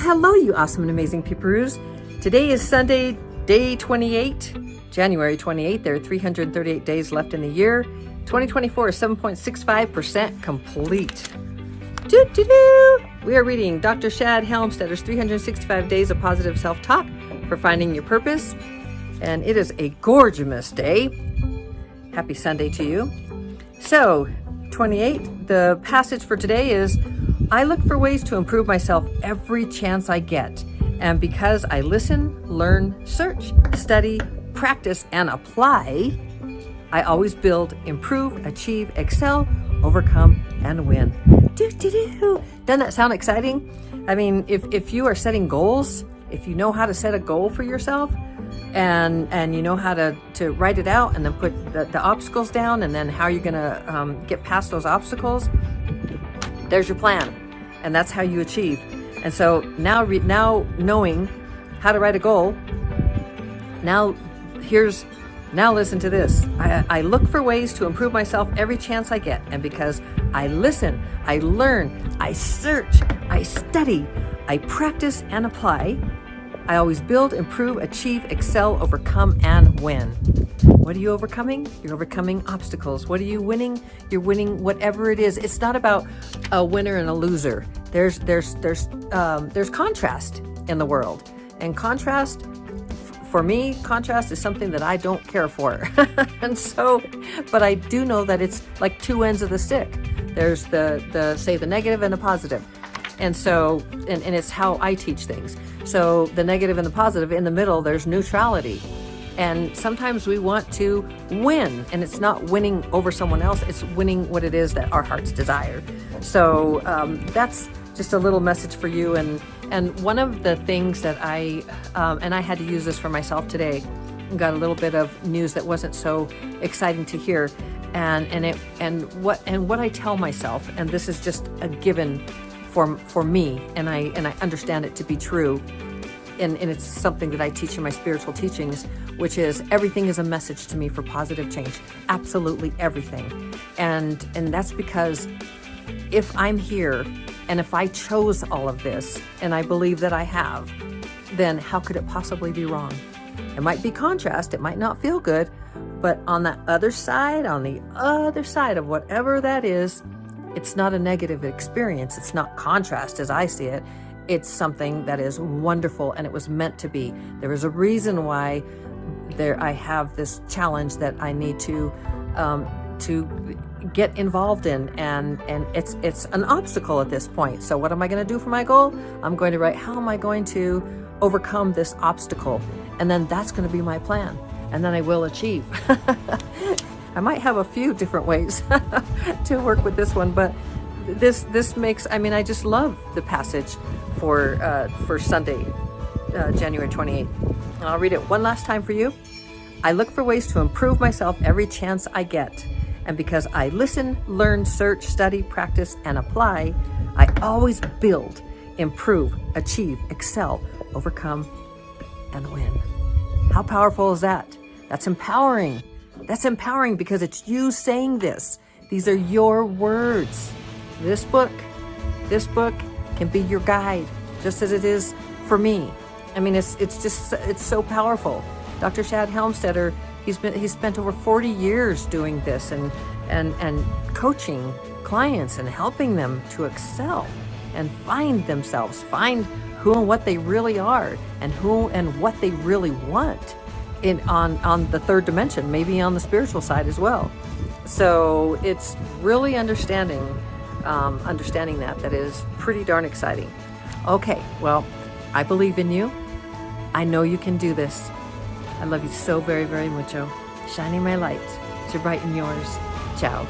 hello, you awesome and amazing peeparoos. Today is Sunday, day 28, January 28th. There are 338 days left in the year. 2024 is 7.65% complete. We are reading Dr. Shad Helmstetter's 365 Days of Positive Self-Talk for Finding Your Purpose. And it is a gorgeous day. Happy Sunday to you. So, 28, the passage for today is, I look for ways to improve myself every chance I get. And because I listen, learn, search, study, practice, and apply, I always build, improve, achieve, excel, overcome, and win. Doesn't that sound exciting? I mean, if you are setting goals, if you know how to set a goal for yourself, and you know how to write it out and then put the obstacles down and then how you're going to get past those obstacles, there's your plan. And that's how you achieve. And so now knowing how to write a goal, now listen to this. I look for ways to improve myself every chance I get. And because I listen, I learn, I search, I study, I practice and apply, I always build, improve, achieve, excel, overcome, and win. What are you overcoming? You're overcoming obstacles. What are you winning? You're winning whatever it is. It's not about a winner and a loser. There's contrast in the world. And contrast, for me, contrast is something that I don't care for. And so, but I do know that it's like two ends of the stick. There's the negative and the positive. And so, and it's how I teach things. So the negative and the positive, in the middle, there's neutrality. And sometimes we want to win, and it's not winning over someone else, it's winning what it is that our hearts desire. So that's just a little message for you. And one of the things that I had to use this for myself today, got a little bit of news that wasn't so exciting to hear. And what I tell myself, and this is just a given for me, and I understand it to be true, and it's something that I teach in my spiritual teachings, which is everything is a message to me for positive change. Absolutely everything. And that's because if I'm here and if I chose all of this, and I believe that I have, then how could it possibly be wrong? It might be contrast, it might not feel good, but on the other side of whatever that is, it's not a negative experience. It's not contrast as I see it. It's something that is wonderful, and it was meant to be. There is a reason why I have this challenge that I need to get involved in, and it's an obstacle at this point. So what am I going to do for my goal? I'm going to write, how am I going to overcome this obstacle? And then that's going to be my plan, and then I will achieve. I might have a few different ways to work with this one, but this makes, I just love the passage for Sunday, January 28th. And I'll read it one last time for you. I look for ways to improve myself every chance I get. And because I listen, learn, search, study, practice, and apply, I always build, improve, achieve, excel, overcome, and win. How powerful is that? That's empowering. That's empowering because it's you saying this. These are your words. This book can be your guide, just as it is for me. It's so powerful. Dr. Shad Helmstetter, he's spent over 40 years doing this and coaching clients and helping them to excel and find themselves, find who and what they really are, and who and what they really want on the third dimension, maybe on the spiritual side as well. So it's really understanding that is pretty darn exciting. Okay, well, I believe in you. I know you can do this. I love you so very, very mucho. Shining my light to brighten yours. Ciao.